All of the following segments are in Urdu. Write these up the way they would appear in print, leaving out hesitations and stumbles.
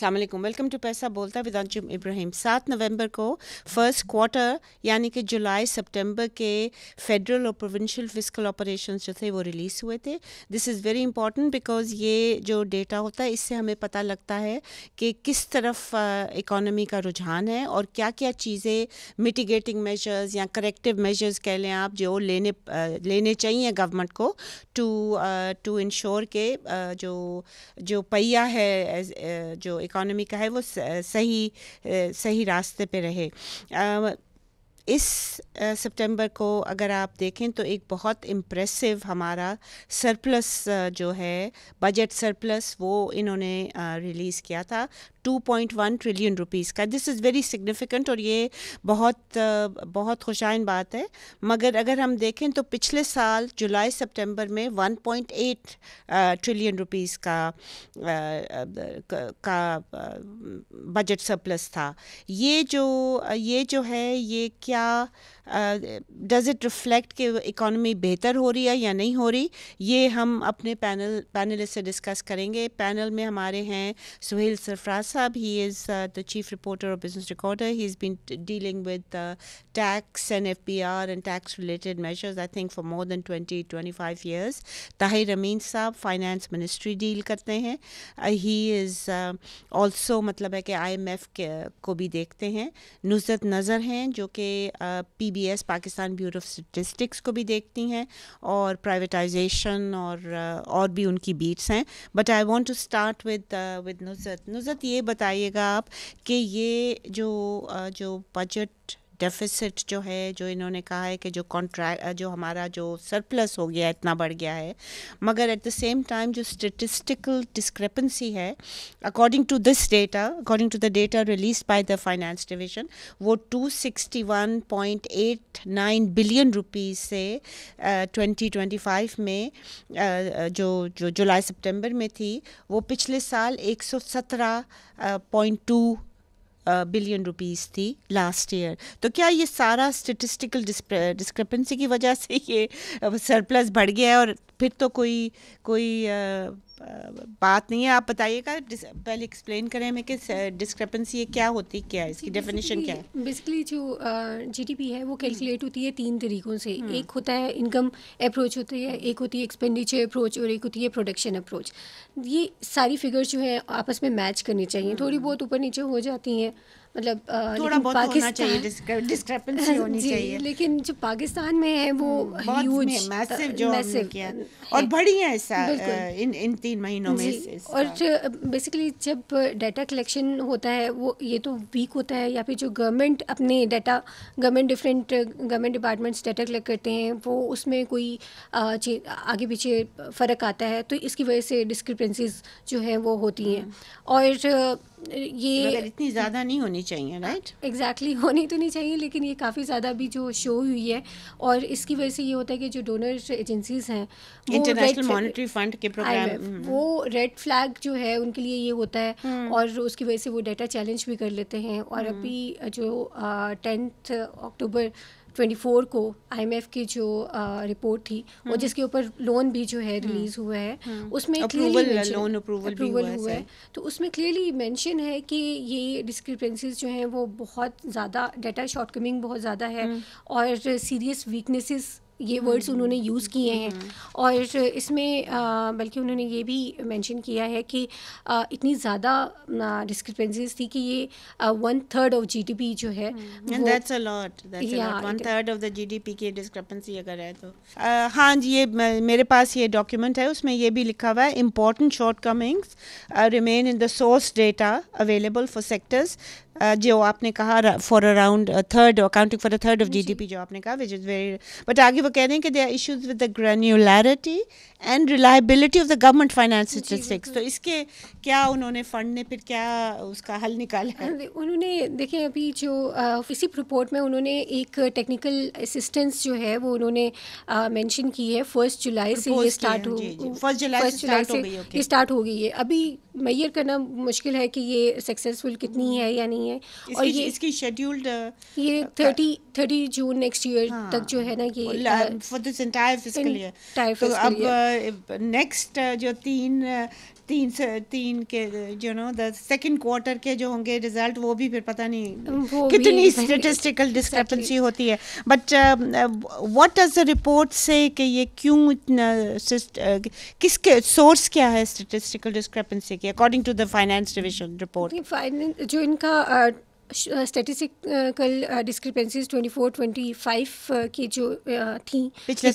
السلام علیکم، ویلکم ٹو پیسہ بولتا ود انجم ابراہیم. 7 نومبر کو فرسٹ کوارٹر یعنی کہ جولائی سپٹمبر کے فیڈرل اور پروونشل فسکل آپریشنز جو تھے وہ ریلیز ہوئے تھے. دس از ویری امپورٹنٹ بیکاز یہ جو ڈیٹا ہوتا ہے اس سے ہمیں پتہ لگتا ہے کہ کس طرف اکانومی کا رجحان ہے اور کیا کیا چیزیں میٹیگیٹنگ میجرز یا کریکٹیو میجرز کہہ لیں آپ جو لینے چاہیے گورنمنٹ کو ٹو انشور کہ جو پہیہ ہے جو اکانومی کا ہے وہ صحیح راستے پہ رہے. اس سپٹمبر کو اگر آپ دیکھیں تو ایک بہت امپریسو ہمارا سرپلس جو ہے بجٹ سرپلس وہ انہوں نے ریلیز کیا تھا 2.1 ٹریلین روپیز کا. دس از ویری سگنیفیکنٹ اور یہ بہت خوشائن بات ہے. مگر اگر ہم دیکھیں تو پچھلے سال جولائی سپٹمبر میں 1.8 ٹریلین روپیز کا بجٹ سرپلس تھا. یہ جو ہے یہ کیا ڈز اٹ ریفلیکٹ کہ اکانومی بہتر ہو رہی ہے یا نہیں ہو رہی؟ یہ ہم اپنے پینلسٹ سے ڈسکس کریں گے. پینل میں ہمارے ہیں سہیل سرفراز صاحب. ہی از the chief reporter of Business Recorder. He's been dealing with tax and FBR and tax related measures I think for more than 20-25 years. Tahir امین صاحب فائنانس منسٹری ڈیل کرتے ہیں. He is also مطلب ہے کہ IMF کو بھی دیکھتے ہیں. نصرت نظر ہیں جو کہ PBS Pakistan bureau of statistics کو بھی دیکھتی ہیں اور پرائیویٹائزیشن اور بھی ان کی بیٹس ہیں. But I want to start with Nusrat. یہ بتائیے گا آپ کہ یہ جو بجٹ ڈیفیسٹ جو ہے جو انہوں نے کہا ہے کہ جو ہمارا جو سرپلس ہو گیا اتنا بڑھ گیا ہے مگر ایٹ دا سیم ٹائم جو اسٹیٹسٹیکل ڈسکرپنسی ہے according to the data release by the finance division وہ 261.89 بلین روپیز سے 2025 میں جو جولائی سپٹمبر میں تھی وہ پچھلے سال 117.2 بلین روپیز تھی لاسٹ ایئر. تو کیا یہ سارا اسٹیٹسٹیکل ڈسکرپنسی کی وجہ سے یہ سرپلس بڑھ گیا ہے اور پھر تو کوئی بات نہیں ہے؟ آپ بتائیے گا پہلے ایکسپلین کریں ہمیں کہ ڈسکرپنسی کیا ہوتی کیا ہے اس کی ڈیفینیشن کیا ہے؟ بیسکلی جو جی ڈی پی ہے وہ کیلکولیٹ ہوتی ہے 3 طریقوں سے. ایک ہوتا ہے انکم اپروچ ہوتی ہے, ایک ہوتی ہے ایکسپینڈیچر اپروچ اور ایک ہوتی ہے پروڈکشن اپروچ. یہ ساری فگرز جو ہیں آپس میں میچ کرنی چاہیے. تھوڑی بہت اوپر نیچے ہو جاتی ہیں مطلب تھوڑا بہت ہونا چاہیے ڈسکرپنسی ہونی چاہیے, لیکن جو پاکستان میں ہے وہ ہیوج میسو جو کیا اور بڑی ہے ان 3 مہینوں میں. اور بیسیکلی جب ڈیٹا کلیکشن ہوتا ہے وہ یہ تو ویک ہوتا ہے یا پھر جو گورنمنٹ اپنے different government departments data collect کرتے ہیں وہ اس میں کوئی آگے پیچھے فرق آتا ہے تو اس کی وجہ سے ڈسکرپنسیز جو ہیں وہ ہوتی ہیں. اور یہ اتنی زیادہ نہیں ہونی چاہیے, رائٹ؟ ایگزیکٹلی ہونی تو نہیں چاہیے لیکن یہ کافی زیادہ بھی جو شو ہوئی ہے. اور اس کی وجہ سے یہ ہوتا ہے کہ جو ڈونر ایجنسیز ہیں انٹرنیشنل مانیٹری فنڈ کے پروگرام وہ ریڈ فلیگ جو ہے ان کے لیے یہ ہوتا ہے اور اس کی وجہ سے وہ ڈیٹا چیلنج بھی کر لیتے ہیں. اور ابھی جو 10 اکتوبر 24 کو آئی ایم ایف کی جو رپورٹ تھی اور جس کے اوپر لون بھی جو ہے ریلیز ہوا ہے اس میں لون اپروول ہوا ہے تو اس میں کلیئرلی مینشن ہے کہ یہ ڈسکرپنسیز جو ہیں وہ بہت زیادہ ڈیٹا شارٹ کمنگ بہت زیادہ ہے اور سیریس ویکنیسز یہ ورڈس انہوں نے یوز کیے ہیں. اور اس میں بلکہ انہوں نے یہ بھی مینشن کیا ہے کہ اتنی زیادہ ڈسکرپنسیز تھی کہ یہ 1/3 آف جی ڈی پی جو ہے that's a lot 1/3 of the G D P کی ڈسکرپنسی اگر ہے تو ہاں جی. یہ میرے پاس یہ ڈاکیومنٹ ہے اس میں یہ بھی لکھا ہوا ہے important shortcomings remain in the source data available for sectors جو آپ نے کہا for around third accounting for 1/3 of the D D P آپ نے کہا وچ از ویری. بٹ آگے وہ کہہ رہے ہیں کہ they are issues with the granularity and reliability of the government finance statistics. تو اس کے کیا انہوں نے فنڈ نے پھر کیا اس کا حل نکالا ہے؟ انہوں نے دیکھیں ابھی جو اسی رپورٹ میں انہوں نے ایک ٹیکنیکل اسسٹنس جو ہے وہ انہوں نے مینشن کی ہے 1 جولائی سے یہ اسٹارٹ ہو گئی ہے. ابھی میئر کرنا مشکل ہے کہ یہ سکسیزفل کتنی ہے یا نہیں ہے. اور یہ اس کی شیڈیولڈ یہ 30 جون نیکسٹ ایئر تک جو ہے نا یہ for this entire fiscal year. تو اب نیکسٹ جو تین کے جو نو دا سیکنڈ کوارٹر کے جو ہوں گے ریزلٹ وہ بھی پھر پتہ نہیں کتنی اسٹیٹسٹیکل ڈسکرپنسی ہوتی ہے. But what does the report سے کہ یہ کیوں اتنا کس کے سورس کیا ہے اسٹیٹسٹیکل ڈسکرپنسی کی according to the finance division report? جو ان کا اسٹیٹسٹیکل ڈسکرپنسیز 24-25 کی جو تھیں پچھلے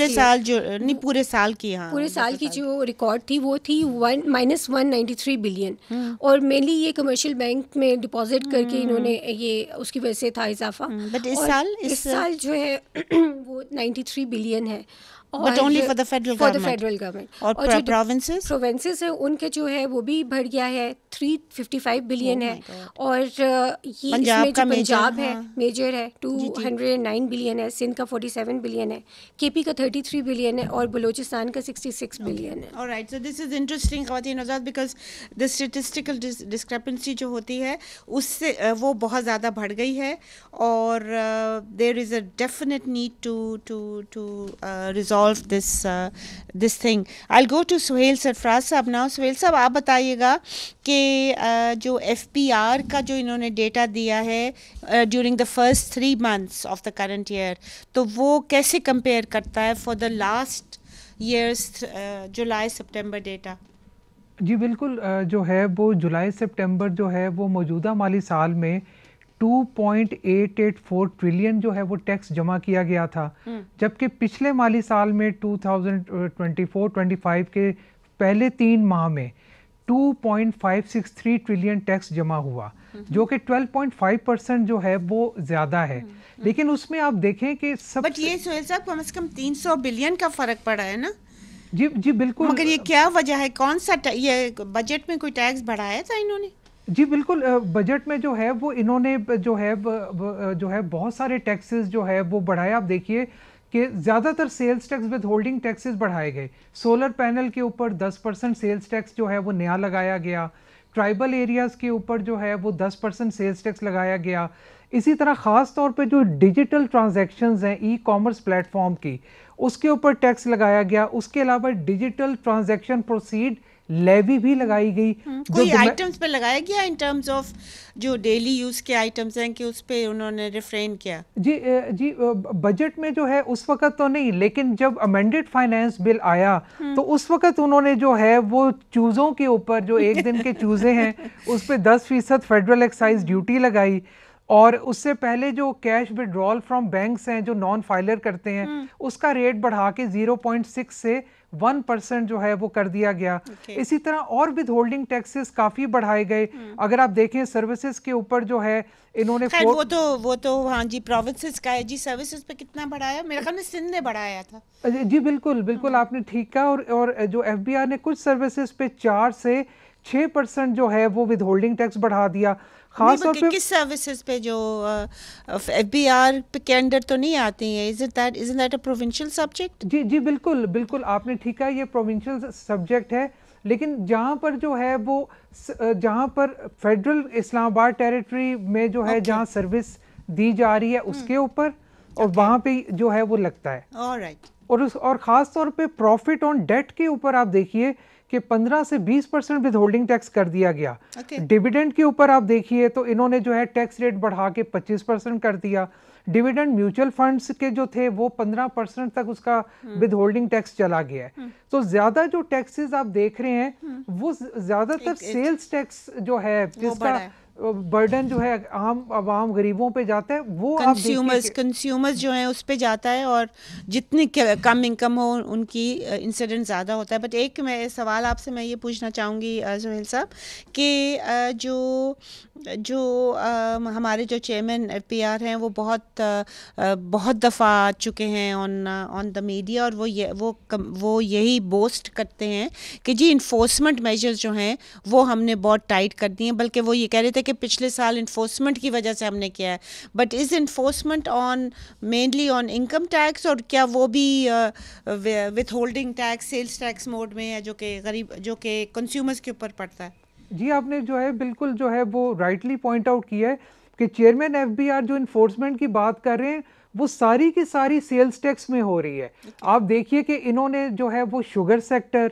سال جو نہیں پورے سال کی، ہاں پورے سال کی جو ریکارڈ تھی وہ تھی -193 بلین، اور مینلی یہ کمرشل بینک میں ڈپازٹ کر کے انہوں نے یہ اس کی وجہ سے تھا اضافہ. بٹ اس سال جو ہے وہ 93 بلین ہے. But only for the federal government. اور provinces ہیں ان کے جو ہے وہ بھی بڑھ گیا ہے 355 بلین ہے. اور یہ اس میں جو پنجاب ہے میجر ہے 209 بلین ہے، سندھ کا 47 بلین ہے، کے پی کا 33 بلین ہے، اور بلوچستان کا 66 بلین ہے. Alright, so this is interesting خواتین حضرات, because the statistical discrepancy جو ہوتی ہے اس سے وہ بہت زیادہ بڑھ گئی ہے, اور there is a definite need to resolve this thing. I'll go to Suhail Sarfraz صاحب now. Suhail صاحب آپ بتائیے گا کہ جو ایف پی آر کا جو انہوں نے ڈیٹا دیا ہے during the first 3 months of the current year, تو وہ کیسے کمپیئر کرتا ہے for the last years July September data? جی بالکل, جو ہے وہ جولائی سپٹمبر جو ہے وہ موجودہ مالی سال میں 2.884 ٹریلین جو ہے وہ ٹیکس جمع کیا گیا تھا, جبکہ پچھلے مالی سال میں 2024-25 کے پہلے 3 ماہ میں 2.563 ٹریلین ٹیکس جمع ہوا, جو کہ 12.5% جو ہے وہ زیادہ ہے. لیکن اس میں آپ دیکھیں کہ بٹ یہ سہیل صاحب کم از کم 300 بلین کا فرق پڑا ہے نا. جی بالکل, مگر یہ کیا وجہ ہے, کون سا یہ بجٹ میں کوئی ٹیکس بڑھایا تھا انہوں نے؟ جی بالکل, بجٹ میں جو ہے وہ انہوں نے جو ہے بہت سارے ٹیکسز جو ہے وہ بڑھائے. آپ دیکھیے کہ زیادہ تر sales tax withholding taxes بڑھائے گئے. سولر پینل کے اوپر 10% سیلز ٹیکس جو ہے وہ نیا لگایا گیا. ٹرائبل ایریاز کے اوپر جو ہے وہ 10% سیلز ٹیکس لگایا گیا. اسی طرح خاص طور پہ جو ڈیجیٹل ٹرانزیکشنز ہیں ای کامرس پلیٹ فارم کی, اس کے اوپر ٹیکس لگایا گیا. اس کے علاوہ ڈیجیٹل ٹرانزیکشن پروسیڈ لیوی بھی لگائی گئی. کوئی آئٹمس پہ لگایا گیا ان ٹرمز آف جو ڈیلی یوز کے آئٹمس ہیں کہ اس پہ انہوں نے ریفرین کیا؟ جی بجٹ میں جو ہے اس وقت تو نہیں, لیکن جب امینڈڈ فائنانس بل آیا تو اس وقت انہوں نے جو ہے وہ چوزوں کے اوپر جو 1 دن کے چوزے ہیں اس پہ 10% فیڈرل ایکسائز ڈیوٹی لگائی. اور اس سے پہلے جو کیش وڈرال فرام بینکس ہیں جو نان فائلر کرتے ہیں, اس کا ریٹ بڑھا کے 0.6 سے 1% جو ہے وہ کر دیا گیا. اسی طرح اور ود ہولڈنگ ٹیکسز کافی بڑھائے گئے. اگر آپ دیکھیں سروسز کے اوپر جو ہے انہوں نے وہ تو ہاں جی پروونسز کا ہے. جی سروسز پہ کتنا بڑھایا؟ میرے خیال میں سندھ نے بڑھایا تھا. جی بالکل آپ نے ٹھیک کہا. اور جو ایف بی آر نے کچھ سروسز پہ 4 سے 6% جو ہے وہ ود ہولڈنگ ٹیکس بڑھا دیا. خاص طور پہ کس سروسز پہ جو ایف بی آر کے انڈر تو نہیں آتی ہیں. isn't that a provincial subject؟ جی بالکل آپ نے ٹھیک کہا, یہ پروونشل سبجیکٹ ہے. لیکن جہاں پر جو ہے وہ جہاں پر فیڈرل اسلام آباد ٹیریٹری میں جو ہے جہاں سروس دی جا رہی ہے اس کے اوپر, اور وہاں پہ جو ہے وہ لگتا ہے. اور خاص طور پہ پروفٹ آن ڈیٹ کے اوپر آپ دیکھیے کہ 15 سے 20% ود ہولڈنگ ٹیکس کر دیا گیا. ڈیویڈنڈ کے اوپر آپ دیکھیے تو انہوں نے جو ہے ٹیکس ریٹ بڑھا کے 25% کر دیا. ڈیویڈنڈ میوچل فنڈز کے جو تھے وہ 15% تک اس کا ود ہولڈنگ ٹیکس چلا گیا ہے. تو زیادہ جو ٹیکسز آپ دیکھ رہے ہیں وہ زیادہ تر سیلز ٹیکس جو ہے جس کا برڈن جو ہے عام عوام غریبوں پہ جاتا ہے وہ کنزیومرز جو ہیں اس پہ جاتا ہے, اور جتنی کم انکم ہو ان کی انسیڈنٹ زیادہ ہوتا ہے. بٹ ایک میں سوال آپ سے میں یہ پوچھنا چاہوں گی سہیل صاحب کہ جو ہمارے جو چیئرمین ایف پی آر ہیں وہ بہت دفعہ آ چکے ہیں آن دا میڈیا, اور وہ یہی بوسٹ کرتے ہیں کہ جی انفورسمنٹ میجرز جو ہیں وہ ہم نے بہت ٹائٹ کر دی ہیں, بلکہ وہ یہ کہہ رہے تھے کہ پچھلے سال انفورسمنٹ کی وجہ سے ہم نے کیا ہے. But is enforcement mainly on income tax, اور کیا وہ بھی withholding tax sales tax mode میں ہے جو کہ کنزیومرز کے اوپر پڑتا ہے؟ جی آپ نے جو ہے بالکل جو ہے وہ رائٹلی پوائنٹ آؤٹ کیا ہے کہ چیئرمین ایف بی آر جو انفورسمنٹ کی بات کر رہے ہیں وہ ساری کی ساری سیلز ٹیکس میں ہو رہی ہے. آپ دیکھیے کہ انہوں نے جو ہے وہ sugar sector,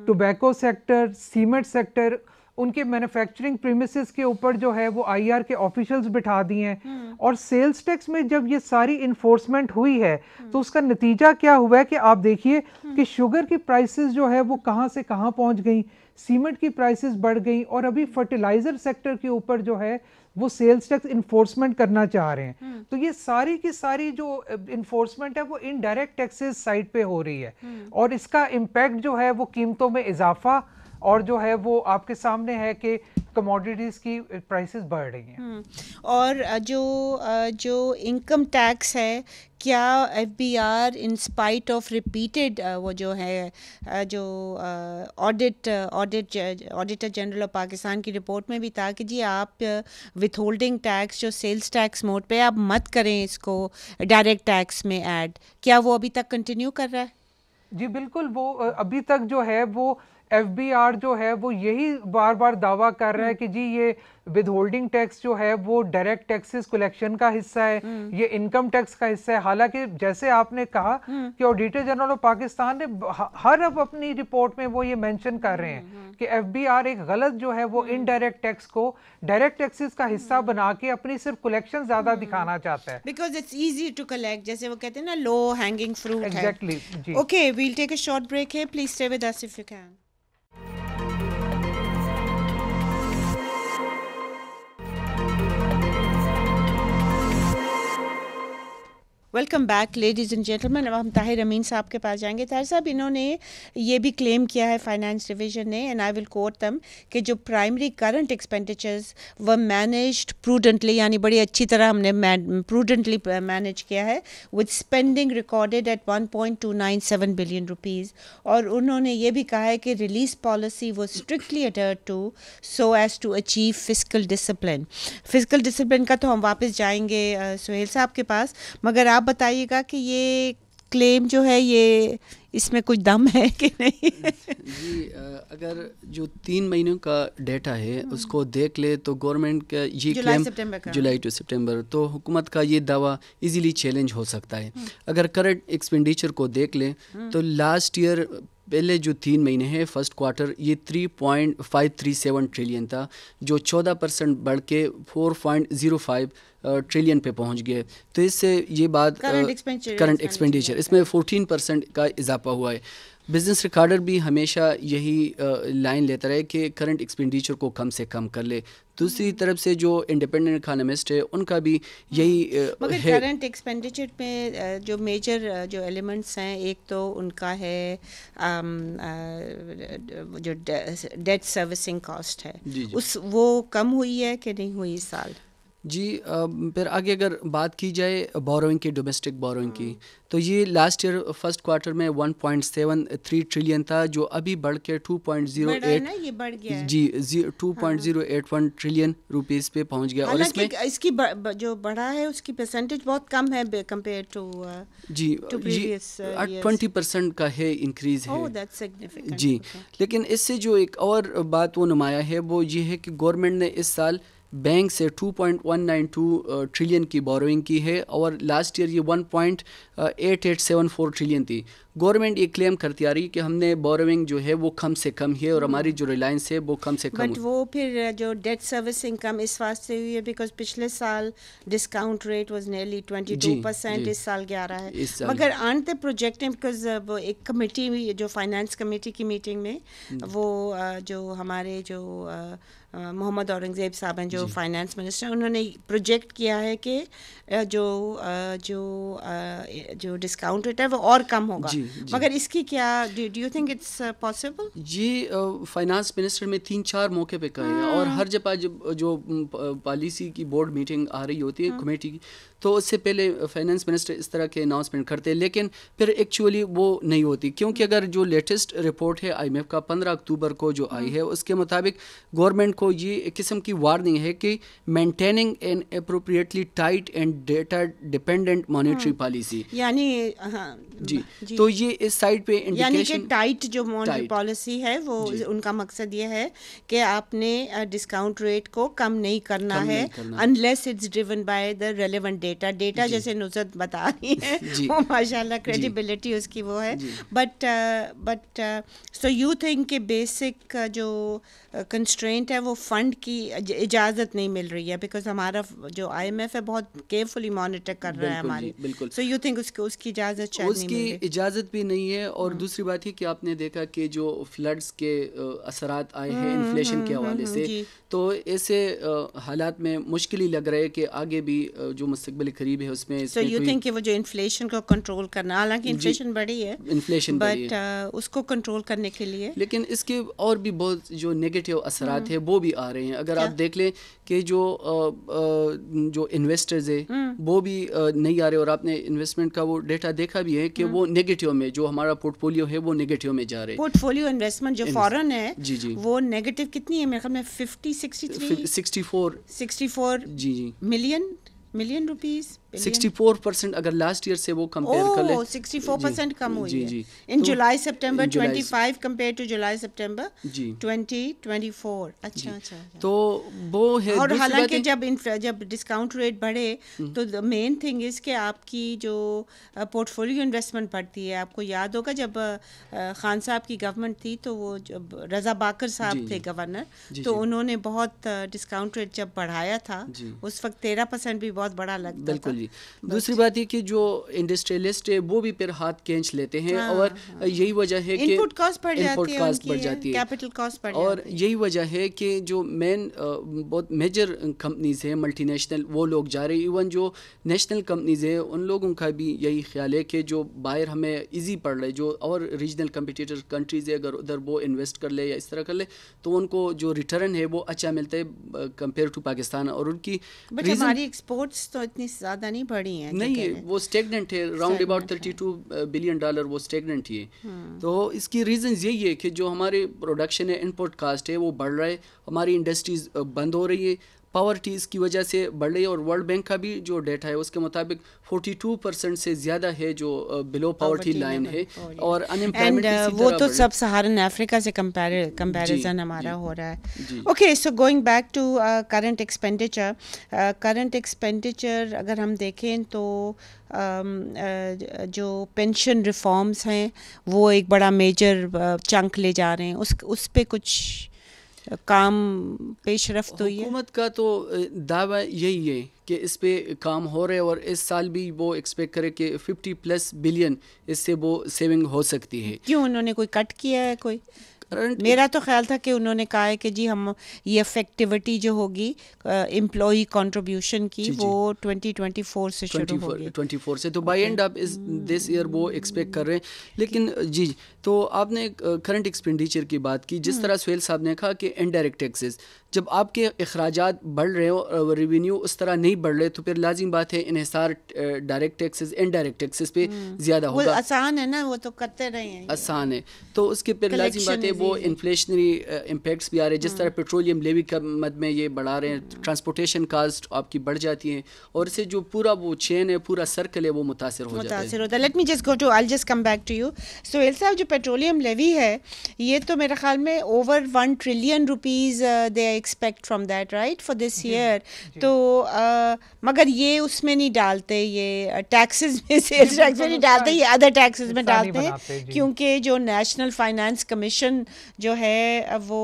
tobacco sector, cement sector, ان کے مینوفیکچرنگ پریمیسز کے اوپر جو ہے وہ آئی آر کے آفیشلز بٹھا دیے ہیں. اور سیلز ٹیکس میں جب یہ ساری انفورسمنٹ ہوئی ہے تو اس کا نتیجہ کیا ہوا ہے کہ آپ دیکھیے کہ شوگر کی پرائسز جو ہے وہ کہاں سے کہاں پہنچ گئیں, سیمنٹ کی پرائسز بڑھ گئیں, اور ابھی فرٹیلائزر سیکٹر کے اوپر جو ہے وہ سیلز ٹیکس انفورسمنٹ کرنا چاہ رہے ہیں. تو یہ ساری کی ساری جو انفورسمنٹ ہے وہ انڈائریکٹ ٹیکسز سائڈ پہ ہو رہی ہے, اور اس کا امپیکٹ جو ہے وہ قیمتوں میں اضافہ, اور جو ہے وہ آپ کے سامنے ہے کہ کموڈیٹیز کی پرائسز بڑھ رہی ہیں. اور جو انکم ٹیکس ہے, کیا F B R in spite of repeated وہ جو ہے جو آڈیٹر جنرل آف پاکستان کی رپورٹ میں بھی تھا کہ جی آپ وتھ ہولڈنگ ٹیکس جو سیلز ٹیکس موڈ پہ آپ مت کریں اس کو ڈائریکٹ ٹیکس میں ایڈ, کیا وہ ابھی تک کنٹینیو کر رہا ہے؟ جی بالکل, وہ ابھی تک جو ہے وہ ایف بی آر جو ہے وہ یہی بار بار دعویٰ کر رہا ہے کہ جی یہ ود ہولڈنگ ٹیکس جو ہے وہ ڈائریکٹ ٹیکسز کلیکشن کا حصہ ہے, یہ انکم ٹیکس کا حصہ ہے. حالانکہ جیسے آپ نے کہا کہ آڈیٹر جنرل آف پاکستان نے ہر اب اپنی رپورٹ میں وہ یہ مینشن کر رہے ہیں کہ ایف بی آر ایک غلط جو ہے وہ انڈائریکٹ ٹیکس کو ڈائریکٹ ٹیکسز کا حصہ بنا کے اپنی صرف کلیکشن زیادہ دکھانا چاہتا ہے. Because it's easy to collect, جیسے وہ کہتے ہیں نا لو ہینگنگ فروٹ ہے. ایگزیکٹلی جی. Okay, we'll take a short break ہے, please stay with us if you can. Welcome back ladies and gentleman. اب ہم طاہر امین صاحب کے پاس جائیں گے. طاہر صاحب, انہوں نے یہ بھی کلیم کیا ہے فائنانس ڈویژن نے, اینڈ آئی ول کوٹ دم, کہ جو پرائمری کرنٹ ایکسپینڈیچرز وہ مینیجڈ پروڈنٹلی, یعنی بڑی اچھی طرح ہم نے پروڈنٹلی مینیج کیا ہے, with spending recorded at 1.297 billion rupees. اور انہوں نے یہ بھی کہا ہے کہ ریلیز پالیسی وہ strictly adhered to so as to achieve fiscal discipline. Physical discipline کا تو ہم واپس جائیں گے سہیل صاحب کے پاس, مگر آپ بتائیے گا کہ یہ کلیم جو ہے یہ اس میں کچھ دم ہے کہ نہیں؟ جی, اگر جو 3 مہینوں کا ڈیٹا ہے اس کو دیکھ لے تو گورنمنٹ کا یہ کلیم جولائی ٹو سپٹمبر, تو حکومت کا یہ دعویٰ ایزیلی چیلنج ہو سکتا ہے. اگر کرنٹ ایکسپینڈیچر کو دیکھ لیں تو لاسٹ ایئر پہلے جو 3 مہینے ہیں فرسٹ کوارٹر یہ 3.537 ٹریلین تھا, جو 14% بڑھ کے 4.05 ٹریلین پہ پہنچ گئے. تو اس سے یہ بات کرنٹ ایکسپینڈیچر اس میں 14% کا اضافہ ہوا ہے. بزنس ریکارڈر بھی ہمیشہ یہی لائن لیتا رہے کہ کرنٹ ایکسپینڈیچر کو کم سے کم کر لے. دوسری طرف سے جو انڈیپینڈنٹ اکانومسٹ ہے ان کا بھی یہی مگر کرنٹ ایکسپینڈیچر میں جو میجر جو ایلیمنٹس ہیں, ایک تو ان کا ہے جو ڈیٹ سروسنگ کاسٹ ہے, اس وہ کم ہوئی ہے کہ نہیں ہوئی اس سال؟ جی, پھر آگے اگر بات کی جائے بوروئنگ کی, ڈومیسٹک بوروئنگ کی, تو یہ لاسٹ ایئر فرسٹ کوارٹر میں 1.73 ٹریلین تھا, جو ابھی بڑھ کے 2.08 جی 2.081 ٹریلین روپیز پہ پہنچ گیا. اور اس کی جو بڑھا ہے اس کی پرسنٹیج بہت کم ہے کمپیئر ٹو جی 20% کا ہے انکریز ہے جی. لیکن اس سے جو ایک اور بات وہ نمایاں ہے وہ یہ ہے کہ گورنمنٹ نے اس سال بینک سے 2.192 ٹریلین کی بوروئنگ کی ہے, اور لاسٹ ایئر یہ 1.8874 ٹریلین تھی. گورنمنٹ یہ کلیم کرتی آ رہی کہ ہم نے بوروئنگ جو ہے وہ کم سے کم ہے, اور ہماری جو ریلائنس ہے وہ کم سے کم. بٹ وہ پھر جو ڈیٹ سروسنگ کم اس واسطے ہوئی ہے بیکاز پچھلے سال ڈسکاؤنٹ ریٹ واز نیئرلی 22%, اس سال 11 ہے. مگر آنٹ دے پروجیکٹنگ بیکاز وہ ایک کمیٹی جو فائنانس کمیٹی کی میٹنگ میں وہ جو ہمارے جو محمد اورنگزیب صاحب ہیں جو فائنانس منسٹر, انہوں نے پروجیکٹ کیا ہے کہ جو ڈسکاؤنٹ ریٹ ہے وہ اور کم ہوگا. مگر اس کی کیا do you think it's possible? جی, فائنانس منسٹر میں 3-4 موقع پہ کہے, اور ہر جب جو پالیسی کی بورڈ میٹنگ آ رہی ہوتی ہے کمیٹی کی, تو اس سے پہلے فائنانس منسٹر اس طرح کے اناؤنسمنٹ کرتے ہیں, لیکن پھر ایکچولی وہ نہیں ہوتی, کیونکہ اگر جو لیٹسٹ رپورٹ ہے IMF کا 15 اکتوبر کو جو آئی ہے, اس کے مطابق گورنمنٹ کو یہ ایک قسم کی وارننگ ہے کہ maintaining an appropriately tight and data dependent monetary policy, یعنی جی تو یہ اس سائڈ پہ یعنی کہ ٹائٹ جو مانیٹری پالیسی ہے وہ ان کا مقصد یہ ہے کہ آپ نے ڈسکاؤنٹ ریٹ کو کم نہیں کرنا ہے unless it's driven by the relevant data جیسے نصرت بتا رہی ہے وہ ماشاء اللہ کریڈیبلٹی اس کی وہ ہے. بٹ سو یو تھنک کہ بیسک جو کنسٹرینٹ ہے وہ فنڈ کی اجازت نہیں مل رہی ہے, بیکاز ہمارا جو IMF ہے بہت کیئرفلی مانیٹر کر رہا ہے ہماری, سو یو تھنک اس کی اجازت شاید نہیں مل رہی, اس کی اجازت بھی نہیں ہے. اور دوسری بات ہے کہ آپ نے دیکھا کہ جو فلڈز کے اثرات آئے ہیں انفلیشن کے حوالے سے, تو ایسے حالات میں مشکل ہی لگ رہا ہے کہ آگے بھی جو مستقبل قریب ہے اس میں سو یو تھنک کہ وہ جو انفلیشن کو کنٹرول کرنا, حالانکہ انفلیشن بڑی ہے, بٹ اس کو کنٹرول کرنے کے لیے, لیکن اس کے اور بھی بہت جو نیگیٹو اثرات ہیں وہ بھی آ رہے ہیں. اگر آپ دیکھ لیں کہ جو انویسٹرز ہیں وہ بھی نہیں آ رہے, اور آپ نے انویسٹمنٹ کا وہ ڈیٹا دیکھا بھی ہے کہ وہ نیگیٹو میں, جو ہمارا پورٹ فولیو ہے وہ نیگیٹو میں جا رہے ہیں. پورٹ فولیو انویسٹمنٹ جو فورن ہے جی وہ نیگیٹو کتنی ہے میرے خیال میں 64 ملین روپیز, 64% اگر لاسٹ ایئر سے وہ کمپیئر کر لیں 64% کم ہوئی ہے in July September 25 compare to July September 2024. اچھا تو وہ ہے. اور حالانکہ جب ڈسکاؤنٹ ریٹ بڑھے تو دا مین تھنگ از کہ آپ کی جو پورٹ فولیو انویسٹمنٹ بڑھتی ہے. آپ کو یاد ہوگا جب خان صاحب کی گورنمنٹ تھی تو وہ جب رضا باکر صاحب تھے گورنر, تو انہوں نے بہت ڈسکاؤنٹ ریٹ جب بڑھایا تھا اس وقت 13% بھی بہت بڑا لگتا تھا. دوسری بات یہ کہ جو انڈسٹریلسٹ ہے وہ بھی پھر ہاتھ کھینچ لیتے ہیں, اور یہی وجہ ہے کہ انپٹ کاسٹ بڑھ جاتی ہے, کیپٹل کاسٹ بڑھ جاتی ہے, اور یہی وجہ ہے کہ جو مین بہت میجر کمپنیز ہیں ملٹی نیشنل وہ لوگ جا رہے ہیں. ایون جو نیشنل کمپنیز ہیں ان لوگوں کا بھی یہی خیال ہے کہ جو باہر ہمیں ایزی پڑ رہا ہے, جو اور ریجنل کمپیٹیٹر کنٹریز ہے اگر ادھر وہ انویسٹ کر لے یا اس طرح کر لے تو ان کو جو ریٹرن ہے وہ اچھا ملتا ہے کمپیئر ٹو پاکستان. اور ان کی ہماری ایکسپورٹس تو اتنی زیادہ نہیں بڑھی ہیں, نہیں وہ اسٹیگننٹ ہے, راؤنڈ اباؤٹ $32 بلین وہ اسٹیگننٹ ہی ہے. تو اس کی ریزنز یہی ہے کہ جو ہمارے پروڈکشن ہے انپٹ کاسٹ ہے وہ بڑھ رہا ہے, ہماری انڈسٹریز بند ہو رہی ہے, پاورٹی اس کی وجہ سے بڑھ رہی ہے. اور ورلڈ بینک کا بھی جو ڈیٹا ہے اس کے مطابق 42% سے زیادہ ہے جو بلو پاورٹی لائن ہے, اور انمپلائمنٹ وہ تو سب سہارن افریقہ سے کمپیریزن ہمارا ہو رہا ہے. Okay, so going back to current expenditure اگر ہم دیکھیں تو جو پینشن ریفارمز ہیں وہ ایک بڑا میجر چنک لے جا رہے ہیں, اس پہ کچھ کام پیش رفت ہوئی ہے. حکومت کا تو دعویٰ یہی ہے کہ اس پہ کام ہو رہے, اور اس سال بھی وہ ایکسپیکٹ کرے کہ 50+ بلین اس سے وہ سیونگ ہو سکتی ہے. کیوں انہوں نے کوئی کٹ کیا ہے کوئی؟ میرا تو خیال تھا کہ انہوں نے کہا ہے کہ جی ہم یہ افیکٹیوٹی جو ہوگی امپلائی کنٹریبیوشن کی وہ 2024 سے شروع ہوگی, 24 سے, تو by end of this year وہ ایکسپیکٹ کر رہے ہیں. لیکن جی تو آپ نے کرنٹ ایکسپینڈیچر کی بات کی, جس طرح سہیل صاحب نے کہا کہ انڈائریکٹ ٹیکسز, جب آپ کے اخراجات بڑھ رہے ہو اور ریونیو اس طرح نہیں بڑھ رہے تو پھر لازم بات ہے انحصار ڈائریکٹ ٹیکسز انڈائریکٹ ٹیکسز پہ زیادہ ہوگا. وہ آسان ہے نا, وہ تو کرتے رہے ہیں, آسان ہے, تو اس کے پھر لازم بات ہے وہ انفلیشنری امپیکٹس بھی آ رہے ہیں. جس طرح پیٹرولیم لیوی کا مد میں یہ بڑھا رہے ہیں, ٹرانسپورٹیشن کاسٹ آپ کی بڑھ جاتی ہیں, اور اس سے جو پورا وہ چین ہے, پورا سرکل ہے وہ متاثر ہو جاتا ہے. Let me just go to I just come back to you. Sohail صاحب, جو پیٹرولیم لیوی ہے یہ تو میرے خیال میں over 1 trillion rupees they expect from that right for this year. تو مگر یہ اس میں نہیں ڈالتے, یہ ٹیکسز میں سیلز ٹیکس میں نہیں ڈالتے, یہ ادر ٹیکسز میں ڈالتے ہیں, کیونکہ جو نیشنل فائنانس کمیشن جو ہے وہ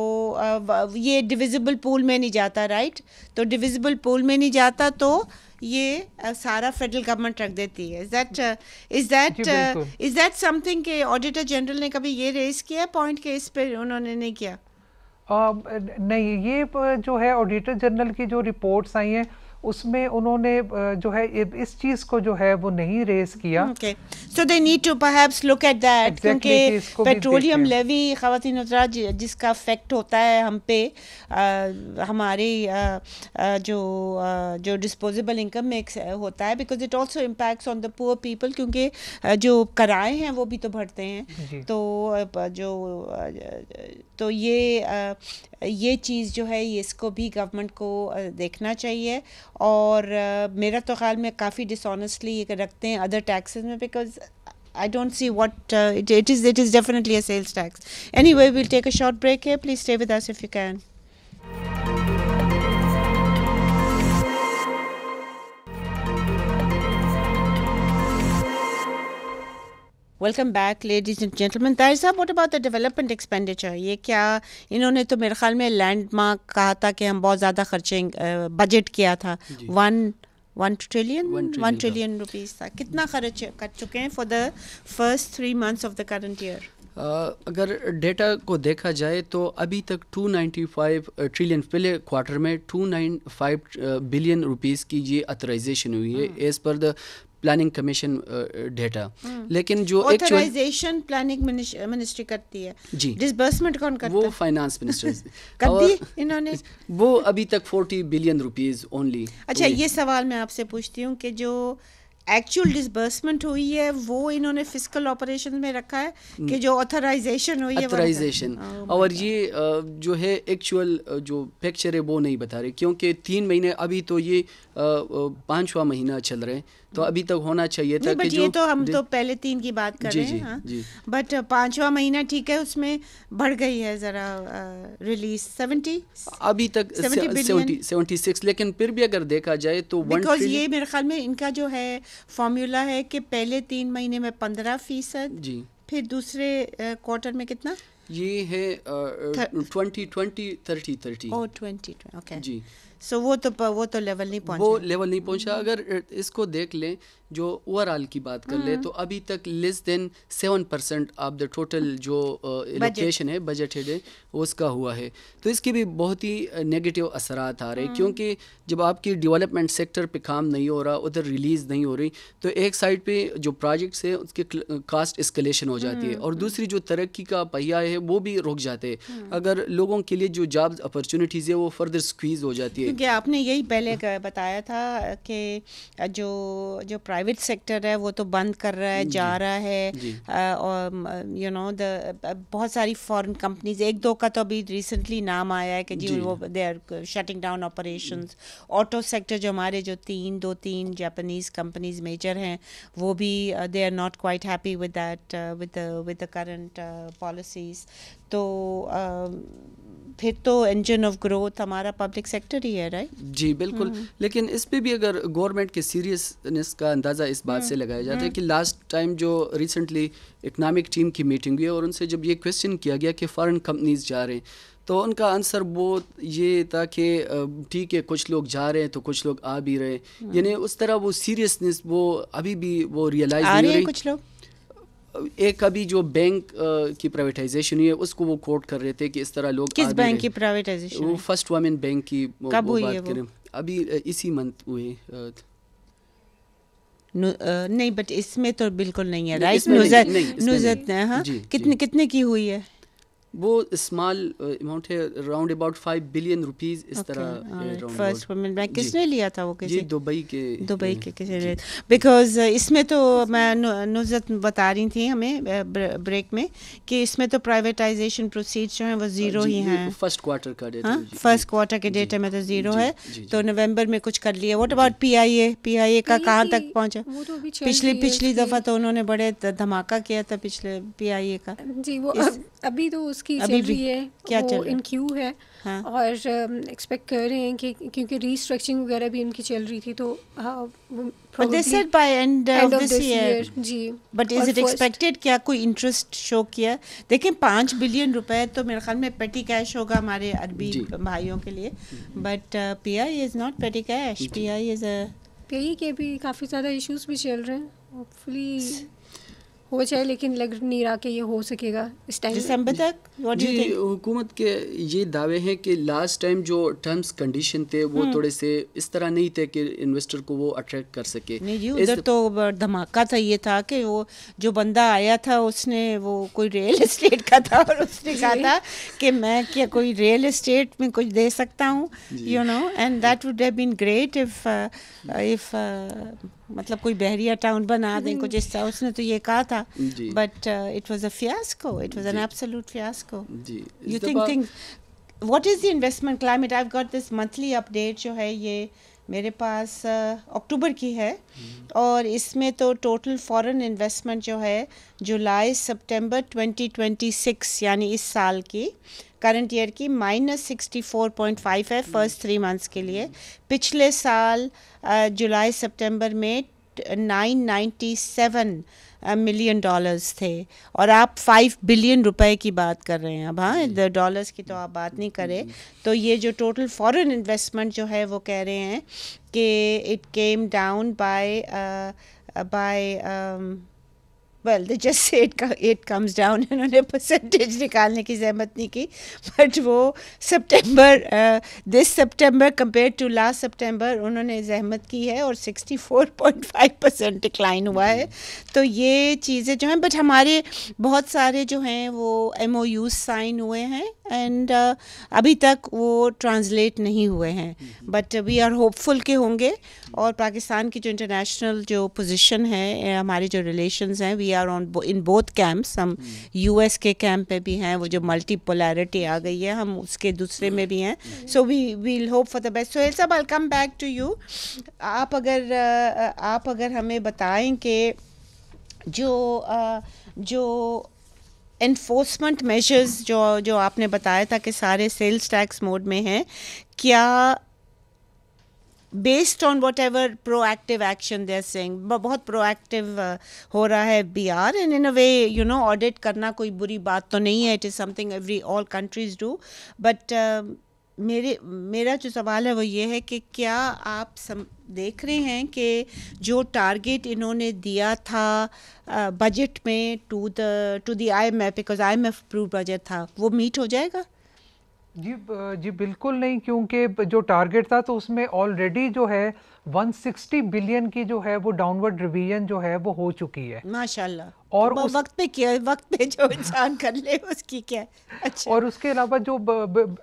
یہ ڈویزبل پول میں نہیں جاتا رائٹ. تو ڈویزبل پول میں نہیں جاتا تو یہ سارا فیڈرل گورنمنٹ رکھ دیتی ہے. از دیٹ سم تھنگ کہ آڈیٹر جنرل نے کبھی یہ ریز کیا پوائنٹ کہ اس پہ انہوں نے نہیں کیا؟ نہیں, یہ جو ہے آڈیٹر جنرل کی جو رپورٹس آئی ہیں اس میں انہوں نے جو ہے اس چیز کو جو ہے وہ نہیں ریز کیا. So they need to perhaps look at that, کیونکہ پیٹرولیم لیوی خواتین حضرات جس کا افیکٹ ہوتا ہے ہم پہ ہماری جو ڈسپوزیبل انکم میں ہوتا ہے, because it also impacts on the poor people, کیونکہ جو کرائے ہیں وہ بھی تو بڑھتے ہیں. تو یہ چیز جو ہے اس کو بھی گورنمنٹ کو دیکھنا چاہیے. اور میرا تو خیال میں کافی ڈس آنیسٹلی یہ رکھتے ہیں ادر ٹیکسز میں, because I don't see what it is definitely a sales tax. Anyway, we'll take a short break here. Please stay with us if you can. Welcome back ladies and gentleman. Tahir صاحب, what about the development expenditure? یہ کیا انہوں نے تو میرے خیال میں لینڈ مارک کہا تھا کہ ہم بہت زیادہ خرچیں بجٹ کیا تھا, 1 ٹریلین روپیز تھا. کتنا خرچ کر چکے ہیں for the first 3 months of the current year? اگر ڈیٹا کو دیکھا جائے تو ابھی تک 295 ٹریلین, پہلے کوارٹر میں 295 بلین روپیز کی یہ اتھرائزیشن ہوئی ہے as per the planning commission data. لیکن جو آتھرائزیشن پلاننگ منسٹری کرتی ہے, جی ڈسبرسمنٹ کون کرتا ہے؟ وہ فائنانس منسٹر کب دی انہوں نے؟ وہ ابھی تک 40 بلین روپیز اونلی. اچھا, یہ سوال میں آپ سے پوچھتی ہوں کہ جو ایکچوئل ڈسبرسمنٹ ہوئی ہے وہ انہوں نے فسکل آپریشن میں رکھا ہے کہ جو آتھرائزیشن ہوئی ہے آتھرائزیشن, اور یہ جو ہے ایکچوئل جو پکچر ہے وہ نہیں بتا رہے, کیونکہ 3 مہینے ابھی تو یہ 5واں مہینہ چل رہے ہیں, تو ابھی تک ہونا چاہیے تھا. بٹ یہ تو ہم تو پہلے 3 کی بات کر رہے ہیں, بٹ 5واں مہینہ ٹھیک ہے, اس میں بڑھ گئی ہے ذرا ریلیز 70 ابھی تک 76, لیکن پھر بھی اگر دیکھا جائے تو بیکاز یہ میرے خیال میں ان کا جو ہے فارمولا ہے کہ پہلے 3 مہینے میں 15%, جی, پھر دوسرے کوارٹر میں کتنا یہ ہے 20-20-30. اوکے جی. سو وہ تو لیول نہیں پہنچا, وہ لیول نہیں پہنچا. اگر اس کو دیکھ لیں, جو اوور آل کی بات کر لیں, تو ابھی تک لیس دین 7% آف دا ٹوٹل جو الوکیشن ہے, بجٹ ہے, اس کا ہوا ہے. تو اس کے بھی بہت ہی نیگیٹو اثرات آ رہے ہیں, کیونکہ جب آپ کی ڈیولپمنٹ سیکٹر پہ کام نہیں ہو رہا, ادھر ریلیز نہیں ہو رہی, تو ایک سائڈ پہ جو پروجیکٹس ہیں اس کے کاسٹ اسکلیشن ہو جاتی ہے, اور دوسری جو ترقی کا پہیہ ہے وہ بھی رک جاتے ہیں. اگر لوگوں کے لیے جو جابز اپرچونیٹیز ہے وہ فردر اسکویز ہو جاتی ہے. کیونکہ آپ نے یہی پہلے بتایا تھا کہ جو پرائیویٹ سیکٹر ہے وہ تو بند کر رہا ہے, جا رہا ہے, اور یو نو بہت ساری فارن کمپنیز, 1-2 کا تو ابھی ریسنٹلی نام آیا ہے کہ جی وہ they are shutting down operations. Auto sector جو ہمارے جو 2-3 جاپانیز کمپنیز میجر ہیں, وہ بھی they are not quite happy with that with the current policies. تو پھر تو انجن آف گروتھ ہمارا پبلک سیکٹر ہی ہے, رائٹ؟ جی بالکل. لیکن اس پہ بھی اگر گورنمنٹ کے سیریسنس کا اندازہ اس بات سے لگایا جاتا ہے کہ لاسٹ ٹائم جو ریسنٹلی اکنامک ٹیم کی میٹنگ ہوئی, اور ان سے جب یہ کویشچن کیا گیا کہ فارن کمپنیز جا رہے ہیں, تو ان کا آنسر بہت یہ تھا کہ ٹھیک ہے کچھ لوگ جا رہے ہیں تو کچھ لوگ آ بھی رہے, یعنی اس طرح وہ سیریسنس وہ ابھی بھی وہ ریئلائز نہیں ہو رہی. کچھ لوگ ایک ابھی جو بینک کی پرائیویٹائزیشن ہوئی ہے اس کو وہ کوٹ کر رہے تھے کہ اس طرح لوگ. کس بینک کی پرائیویٹائزیشن؟ وہ فرسٹ وومن بینک کی. کب ہوئی ہے وہ؟ ابھی اسی منتھ ہوئے. نہیں, بٹ اس میں تو بالکل نہیں ہے, رائٹ؟ نوزت ہاں, کتنے کی ہوئی ہے؟ وہ اسمال اماؤنٹ ہے, اراؤنڈ اباؤٹ 5 بلین روپیز اس طرح. فرسٹ وومن بینک کس نے لیا تھا وہ؟ جی دبئی کے کسی نے. بیکاز اس میں تو میں نوزت بتا رہی تھی ہمیں بریک میں کہ اس میں تو پرائیویٹائزیشن پروسیڈ جو ہیں وہ 0 ہی ہیں. فرسٹ کوارٹر کا ڈیٹا, فرسٹ کوارٹر کے ڈیٹا میں تو 0 ہے, تو نومبر میں کچھ کر لیا. واٹ اباؤٹ پی آئی اے کا کہاں تک پہنچا؟ پچھلی دفعہ تو انہوں نے بڑے دھماکہ کیا تھا پچھلے پی آئی اے کا. جی وہ ابھی تو اس کی چل رہی ہے, کیا چل رہا ہے, ان کیو ہے, اور ایکسپیکٹ کر رہے ہیں کہ کیونکہ ریسٹرکچرنگ وغیرہ بھی ان کی چل رہی تھی, تو they said by end of this year. G, but is it expected کیا کوئی انٹرسٹ شو کیا؟ دیکھیں 5 بلین روپے تو میرے خیال میں پیٹی کیش ہوگا ہمارے عربی بھائیوں کے لیے, but P I is not پیٹی کیش. پی آئی از پی آئی کے بھی کافی زیادہ ایشوز بھی چل رہے ہیں. ہوپفلی ہو جائے, لیکن لگ نہیں رہا کہ یہ ہو سکے گا اس ٹائم دسمبر تک. جی حکومت کے یہ دعوے ہیں کہ لاسٹ ٹائم جو ٹرمز کنڈیشن تھے وہ تھوڑے سے اس طرح نہیں تھے کہ انویسٹر کو وہ اٹریکٹ کر سکے. نہیں جی, ادھر تو دھماکہ تھا, یہ تھا کہ وہ جو بندہ آیا تھا اس نے وہ کوئی ریئل اسٹیٹ کا تھا اور اس نے کہا تھا کہ میں کیا کوئی ریئل اسٹیٹ میں کچھ دے سکتا ہوں, you know, and that would have been great of مطلب کوئی بحریہ ٹاؤن بنا دیں کچھ اس طرح, اس نے تو یہ کہا تھا, but it was a fiasco, it was an absolute fiasco. You think what is the investment climate? I got this monthly update جو ہے یہ میرے پاس اکتوبر کی ہے, اور اس میں تو ٹوٹل فارن انویسٹمنٹ جو ہے جولائی سپٹمبر 2026 یعنی اس سال کی کرنٹ ایئر کی -64.5 ہے فرسٹ 3 منتھس کے لیے. پچھلے سال جولائی سپٹمبر میں 997 ملین ڈالرز تھے, اور آپ 5 بلین روپے کی بات کر رہے ہیں اب. ہاں, ڈالرز کی تو آپ بات نہیں کرے. تو یہ جو ٹوٹل فارن انویسٹمنٹ جو ہے وہ کہہ رہے ہیں کہ it came down by well they just say it comes down. انہوں نے پرسنٹیج نکالنے کی زحمت نہیں کی, بٹ وہ September this September compare to last September انہوں نے زحمت کی ہے, اور 64.5% ڈکلائن ہوا ہے. تو یہ چیزیں جو ہیں, بٹ ہمارے بہت سارے جو ہیں وہ MOUs سائن ہوئے ہیں, اینڈ ابھی تک وہ ٹرانسلیٹ نہیں ہوئے ہیں, بٹ وی آر ہوپ فل کے ہوں گے. اور پاکستان کی جو انٹرنیشنل جو پوزیشن ہے, ہمارے جو ریلیشنز ہیں, we are on in both camps. ہم US کے کیمپ پہ بھی ہیں, وہ جو ملٹی پولیرٹی آ گئی ہے ہم اس کے دوسرے میں بھی ہیں. So we will hope for the best. Sohail صاحب, I come back to you. آپ اگر ہمیں بتائیں کہ جو انفورسمنٹ میجرز جو آپ نے بتایا تھا کہ سارے سیلز ٹیکس موڈ میں ہیں, کیا based on whatever proactive action they are seeing, بہت پرو ایکٹیو ہو رہا ہے BR, and in a way you know audit کرنا کوئی بری بات تو نہیں ہے, it is something all countries do. But میرا جو سوال ہے وہ یہ ہے کہ کیا آپ دیکھ رہے ہیں کہ جو ٹارگیٹ انہوں نے دیا تھا بجٹ میں to the IMF, because IMF approve budget تھا, وہ میٹ ہو جائے گا؟ جی بالکل نہیں, کیونکہ جو ٹارگیٹ تھا تو اس میں آلریڈی جو ہے 160 بلین کی جو ہے وہ ڈاؤن ورڈ ریویژن جو ہے وہ ہو چکی ہے ماشاءاللہ. اور وقت پہ جو انسان کر لے اس کی کیا. اچھا, اور اس کے علاوہ جو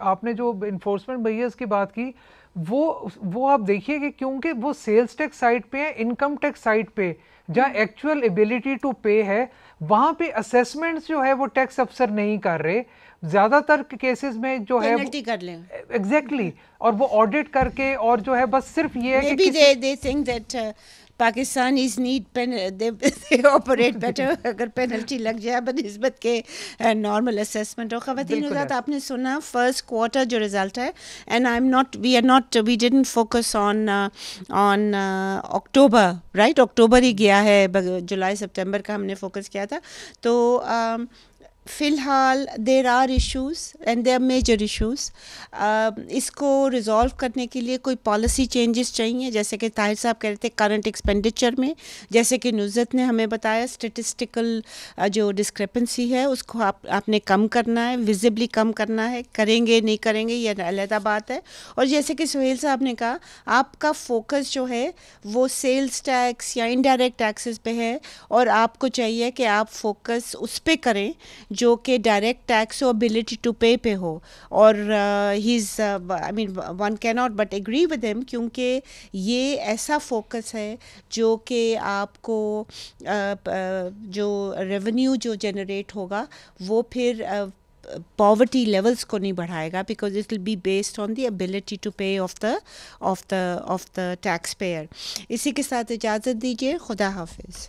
آپ نے جو انفورسمنٹ میجرز کی بات کی, وہ آپ دیکھیے کہ کیونکہ وہ سیلز ٹیکس سائڈ پہ ہے, انکم ٹیکس سائڈ پہ جہاں ایکچوئل ایبلٹی ٹو پے ہے, وہاں پہ اسیسمنٹس جو ہے وہ ٹیکس افسر نہیں کر رہے. زیادہ تر کیسز میں جو ہے پینلٹی کر لیں ایگزیکٹلی, اور وہ آڈٹ کر کے, اور جو ہے بس صرف یہ ہے کہ they think that Pakistanis need they operate better اگر پینلٹی لگ جائے بنسبت کے نارمل اسیسمنٹ. اور خواتین حضرات, آپ نے سنا فرسٹ کوارٹر جو رزلٹ ہے, and we didn't focus on October, right, October ہی گیا ہے, جولائی سپٹمبر کا ہم نے فوکس کیا تھا. تو فی الحال there are issues and there are major issues. اس کو ریزالو کرنے کے لیے کوئی پالیسی چینجز چاہیے, جیسے کہ طاہر صاحب کہہ رہے تھے کرنٹ ایکسپینڈیچر میں, جیسے کہ نزت نے ہمیں بتایا اسٹیٹسٹیکل جو ڈسکرپنسی ہے اس کو آپ نے کم کرنا ہے, ویزیبلی کم کرنا ہے. کریں گے نہیں کریں گے یہ علیحدہ بات ہے. اور جیسے کہ سہیل صاحب نے کہا, آپ کا فوکس جو ہے وہ سیلز ٹیکس یا انڈائریکٹ ٹیکسز پہ ہے, اور آپ کو چاہیے کہ آپ فوکس اس پہ کریں جو کہ ڈائریکٹ ٹیکس ہو, ابیلٹی ٹو پے پہ ہو. اور ون کی ناٹ بٹ ایگری ود ہم, کیونکہ یہ ایسا فوکس ہے جو کہ آپ کو جو ریونیو جو جنریٹ ہوگا وہ پھر پاورٹی لیولس کو نہیں بڑھائے گا, because it will be based on the ability to pay of the tax payer. اسی کے ساتھ اجازت دیجیے, خدا حافظ.